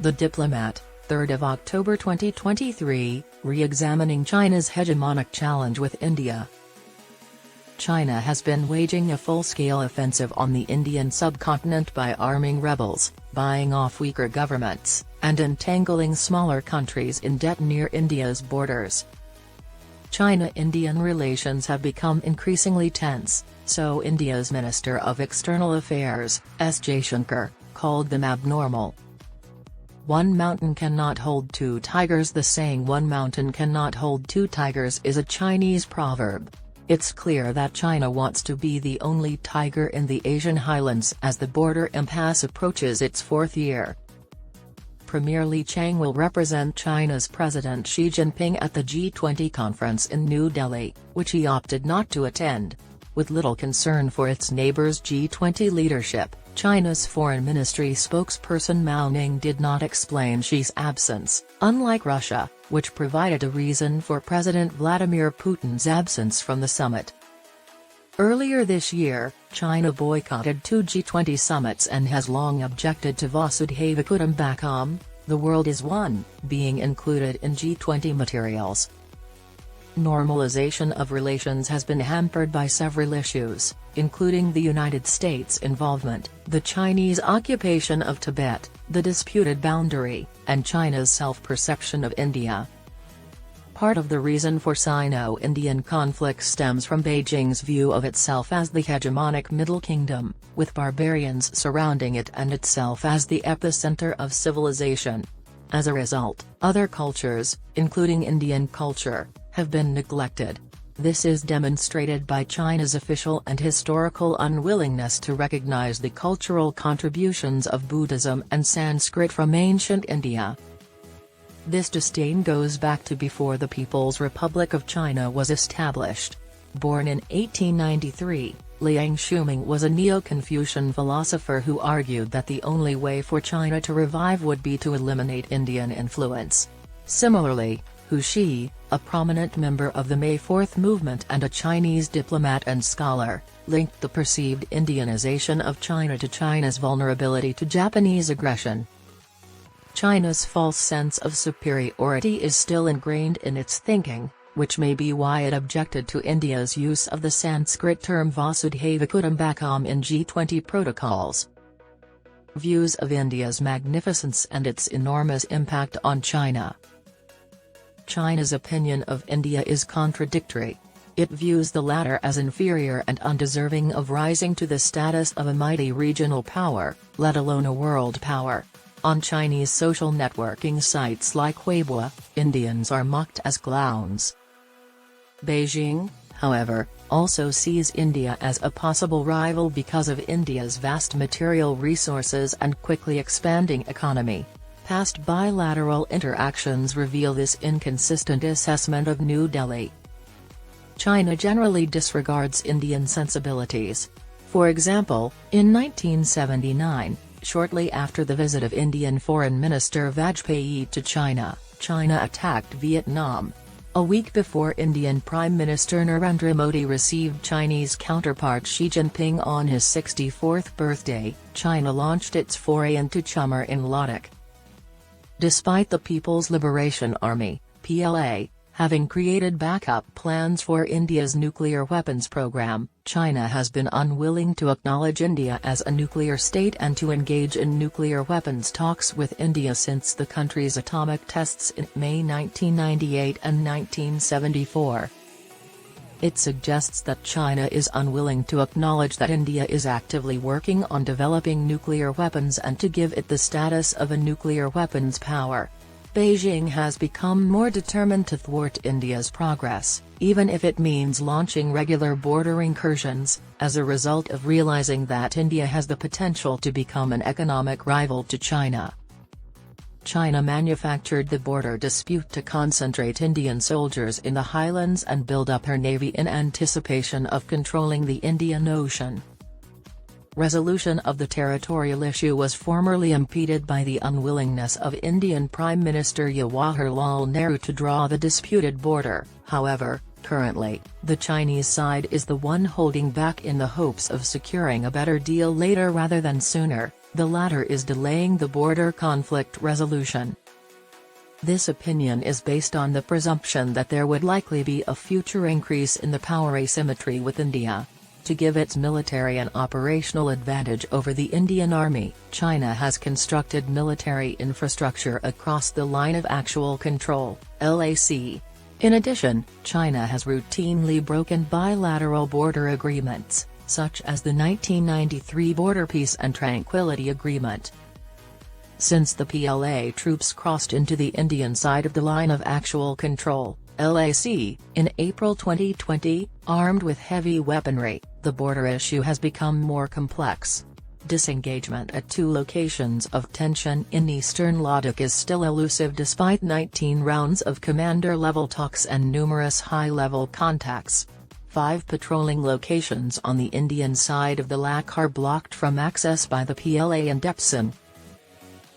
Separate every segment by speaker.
Speaker 1: The Diplomat, 3 October 2023, Reexamining China's hegemonic challenge with India. China has been waging a full-scale offensive on the Indian subcontinent by arming rebels, buying off weaker governments, and entangling smaller countries in debt near India's borders. China-Indian relations have become increasingly tense, so India's Minister of External Affairs, Jaishankar, called them abnormal. "One mountain cannot hold two tigers." The saying "one mountain cannot hold two tigers" is a Chinese proverb. It's clear that China wants to be the only tiger in the Asian highlands as the border impasse approaches its fourth year. Premier Li Qiang will represent China's President Xi Jinping at the G20 conference in New Delhi, which he opted not to attend. With little concern for its neighbors' G20 leadership, China's Foreign Ministry spokesperson Mao Ning did not explain Xi's absence, unlike Russia, which provided a reason for President Vladimir Putin's absence from the summit. Earlier this year, China boycotted two G20 summits and has long objected to Vasudhaiva Kutumbakam, the world is one, being included in G20 materials. Normalization of relations has been hampered by several issues, including the United States' involvement, the Chinese occupation of Tibet, the disputed boundary, and China's self-perception of India. Part of the reason for Sino-Indian conflict stems from Beijing's view of itself as the hegemonic Middle Kingdom, with barbarians surrounding it and itself as the epicenter of civilization. As a result, other cultures, including Indian culture, have been neglected. This is demonstrated by China's official and historical unwillingness to recognize the cultural contributions of Buddhism and Sanskrit from ancient India. This disdain goes back to before the People's Republic of China was established. Born in 1893, Li Qiang was a Neo-Confucian philosopher who argued that the only way for China to revive would be to eliminate Indian influence. Similarly, Hu Xi, a prominent member of the May 4th movement and a Chinese diplomat and scholar, linked the perceived Indianization of China to China's vulnerability to Japanese aggression. China's false sense of superiority is still ingrained in its thinking, which may be why it objected to India's use of the Sanskrit term Vasudhaiva Kutumbakam in G20 protocols. Views of India's magnificence and its enormous impact on China. China's opinion of India is contradictory. It views the latter as inferior and undeserving of rising to the status of a mighty regional power, let alone a world power. On Chinese social networking sites like Weibo, Indians are mocked as clowns. Beijing, however, also sees India as a possible rival because of India's vast material resources and quickly expanding economy. Past bilateral interactions reveal this inconsistent assessment of New Delhi. China generally disregards Indian sensibilities. For example, in 1979, shortly after the visit of Indian Foreign Minister Vajpayee to China, China attacked Vietnam. A week before Indian Prime Minister Narendra Modi received Chinese counterpart Xi Jinping on his 64th birthday, China launched its foray into Chumar in Ladakh. Despite the People's Liberation Army, PLA, having created backup plans for India's nuclear weapons program, China has been unwilling to acknowledge India as a nuclear state and to engage in nuclear weapons talks with India since the country's atomic tests in May 1998 and 1974. It suggests that China is unwilling to acknowledge that India is actively working on developing nuclear weapons and to give it the status of a nuclear weapons power. Beijing has become more determined to thwart India's progress, even if it means launching regular border incursions, as a result of realizing that India has the potential to become an economic rival to China. China manufactured the border dispute to concentrate Indian soldiers in the highlands and build up her navy in anticipation of controlling the Indian Ocean. Resolution of the territorial issue was formerly impeded by the unwillingness of Indian Prime Minister Jawaharlal Nehru to draw the disputed border. However, currently, the Chinese side is the one holding back in the hopes of securing a better deal later rather than sooner. the latter is delaying the border conflict resolution. This opinion is based on the presumption that there would likely be a future increase in the power asymmetry with India. To give its military and operational advantage over the Indian Army, China has constructed military infrastructure across the line of actual control, LAC. In addition, China has routinely broken bilateral border agreements, such as the 1993 Border Peace and Tranquility Agreement. Since the PLA troops crossed into the Indian side of the line of actual control, LAC, in April 2020, armed with heavy weaponry, the border issue has become more complex. Disengagement at two locations of tension in eastern Ladakh is still elusive despite 19 rounds of commander-level talks and numerous high-level contacts. 5 patrolling locations on the Indian side of the LAC are blocked from access by the PLA and Depson.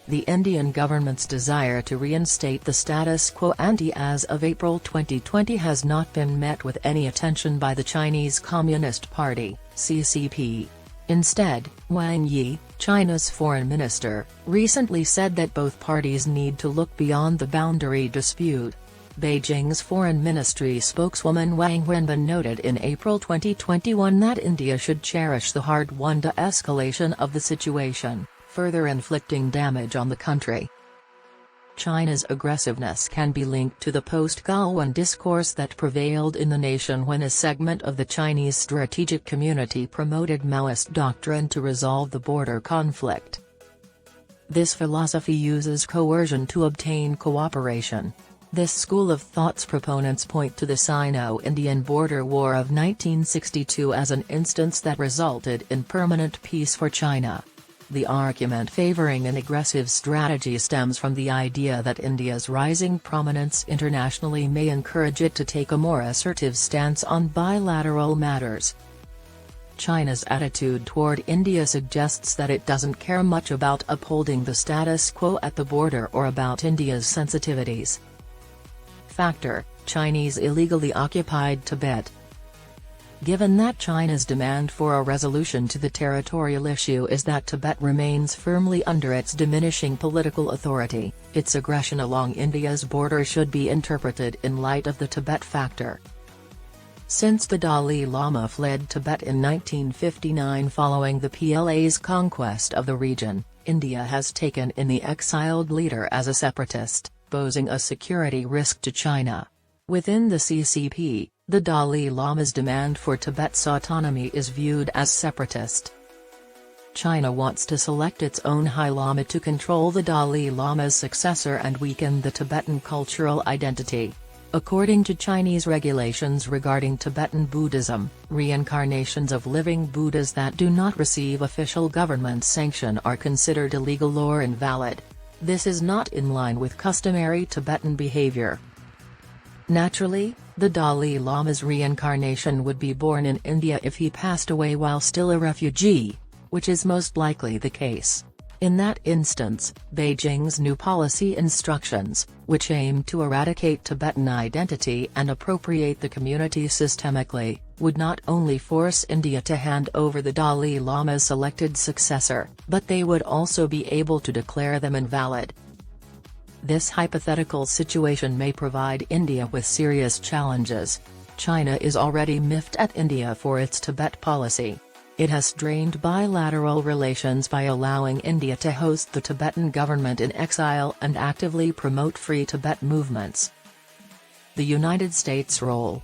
Speaker 1: The Indian government's desire to reinstate the status quo ante as of April 2020 has not been met with any attention by the Chinese Communist Party, CCP. Instead, Wang Yi, China's foreign minister, recently said that both parties need to look beyond the boundary dispute. Beijing's foreign ministry spokeswoman Wang Wenbin noted in April 2021 that India should cherish the hard-won de-escalation of the situation, further inflicting damage on the country. China's aggressiveness can be linked to the post-Galwan discourse that prevailed in the nation when a segment of the Chinese strategic community promoted Maoist doctrine to resolve the border conflict. This philosophy uses coercion to obtain cooperation. This school of thought's proponents point to the Sino-Indian border war of 1962 as an instance that resulted in permanent peace for China. The argument favoring an aggressive strategy stems from the idea that India's rising prominence internationally may encourage it to take a more assertive stance on bilateral matters. China's attitude toward India suggests that it doesn't care much about upholding the status quo at the border or about India's sensitivities. Factor: Chinese illegally occupied Tibet. Given that China's demand for a resolution to the territorial issue is that Tibet remains firmly under its diminishing political authority, its aggression along India's border should be interpreted in light of the Tibet Factor. Since the Dalai Lama fled Tibet in 1959 following the PLA's conquest of the region, India has taken in the exiled leader as a separatist, posing a security risk to China. Within the CCP, the Dalai Lama's demand for Tibet's autonomy is viewed as separatist. China wants to select its own High Lama to control the Dalai Lama's successor and weaken the Tibetan cultural identity. According to Chinese regulations regarding Tibetan Buddhism, reincarnations of living Buddhas that do not receive official government sanction are considered illegal or invalid. This is not in line with customary Tibetan behavior. Naturally, the Dalai Lama's reincarnation would be born in India if he passed away while still a refugee, which is most likely the case. In that instance, Beijing's new policy instructions, which aim to eradicate Tibetan identity and appropriate the community systemically, would not only force India to hand over the Dalai Lama's selected successor, but they would also be able to declare them invalid. This hypothetical situation may provide India with serious challenges. China is already miffed at India for its Tibet policy. It has strained bilateral relations by allowing India to host the Tibetan government in exile and actively promote free Tibet movements. The United States' role.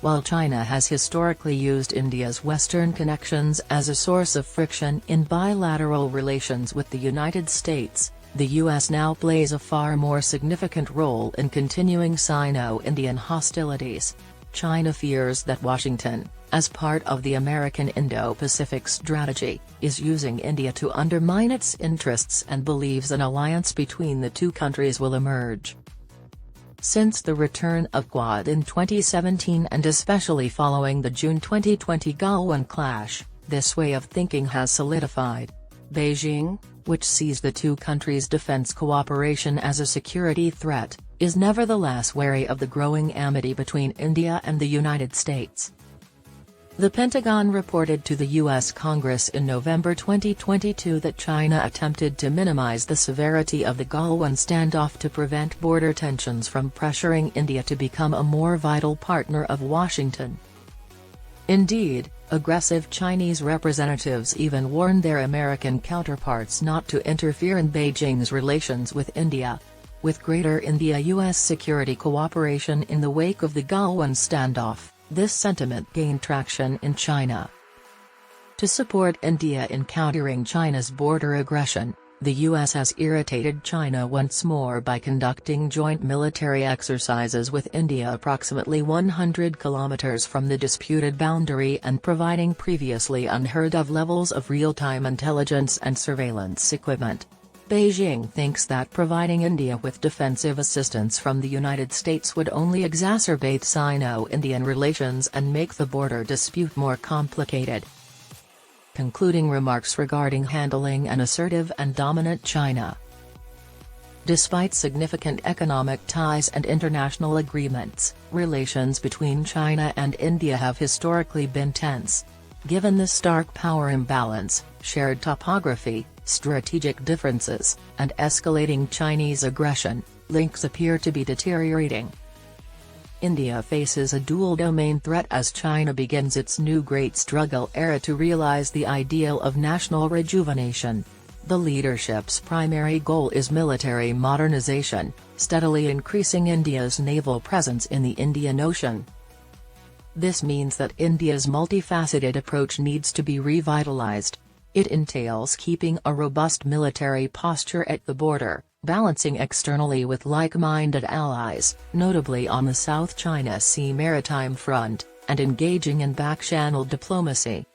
Speaker 1: While China has historically used India's Western connections as a source of friction in bilateral relations with the United States, the U.S. now plays a far more significant role in continuing Sino-Indian hostilities. China fears that Washington, as part of the American Indo-Pacific strategy, is using India to undermine its interests and believes an alliance between the two countries will emerge. Since the return of Quad in 2017 and especially following the June 2020 Galwan clash, this way of thinking has solidified. Beijing, which sees the two countries' defense cooperation as a security threat, is nevertheless wary of the growing amity between India and the United States. The Pentagon reported to the U.S. Congress in November 2022 that China attempted to minimize the severity of the Galwan standoff to prevent border tensions from pressuring India to become a more vital partner of Washington. Indeed, aggressive Chinese representatives even warned their American counterparts not to interfere in Beijing's relations with India. With greater India-US security cooperation in the wake of the Galwan standoff, this sentiment gained traction in China. To support India in countering China's border aggression, the U.S. has irritated China once more by conducting joint military exercises with India approximately 100 kilometers from the disputed boundary and providing previously unheard-of levels of real-time intelligence and surveillance equipment. Beijing thinks that providing India with defensive assistance from the United States would only exacerbate Sino-Indian relations and make the border dispute more complicated. Concluding remarks regarding handling an assertive and dominant China. Despite significant economic ties and international agreements, relations between China and India have historically been tense. Given the stark power imbalance, shared topography, strategic differences, and escalating Chinese aggression, links appear to be deteriorating. India faces a dual-domain threat as China begins its new Great Struggle era to realize the ideal of national rejuvenation. The leadership's primary goal is military modernization, steadily increasing India's naval presence in the Indian Ocean. This means that India's multifaceted approach needs to be revitalized. It entails keeping a robust military posture at the border, balancing externally with like-minded allies, notably on the South China Sea maritime front, and engaging in back-channel diplomacy.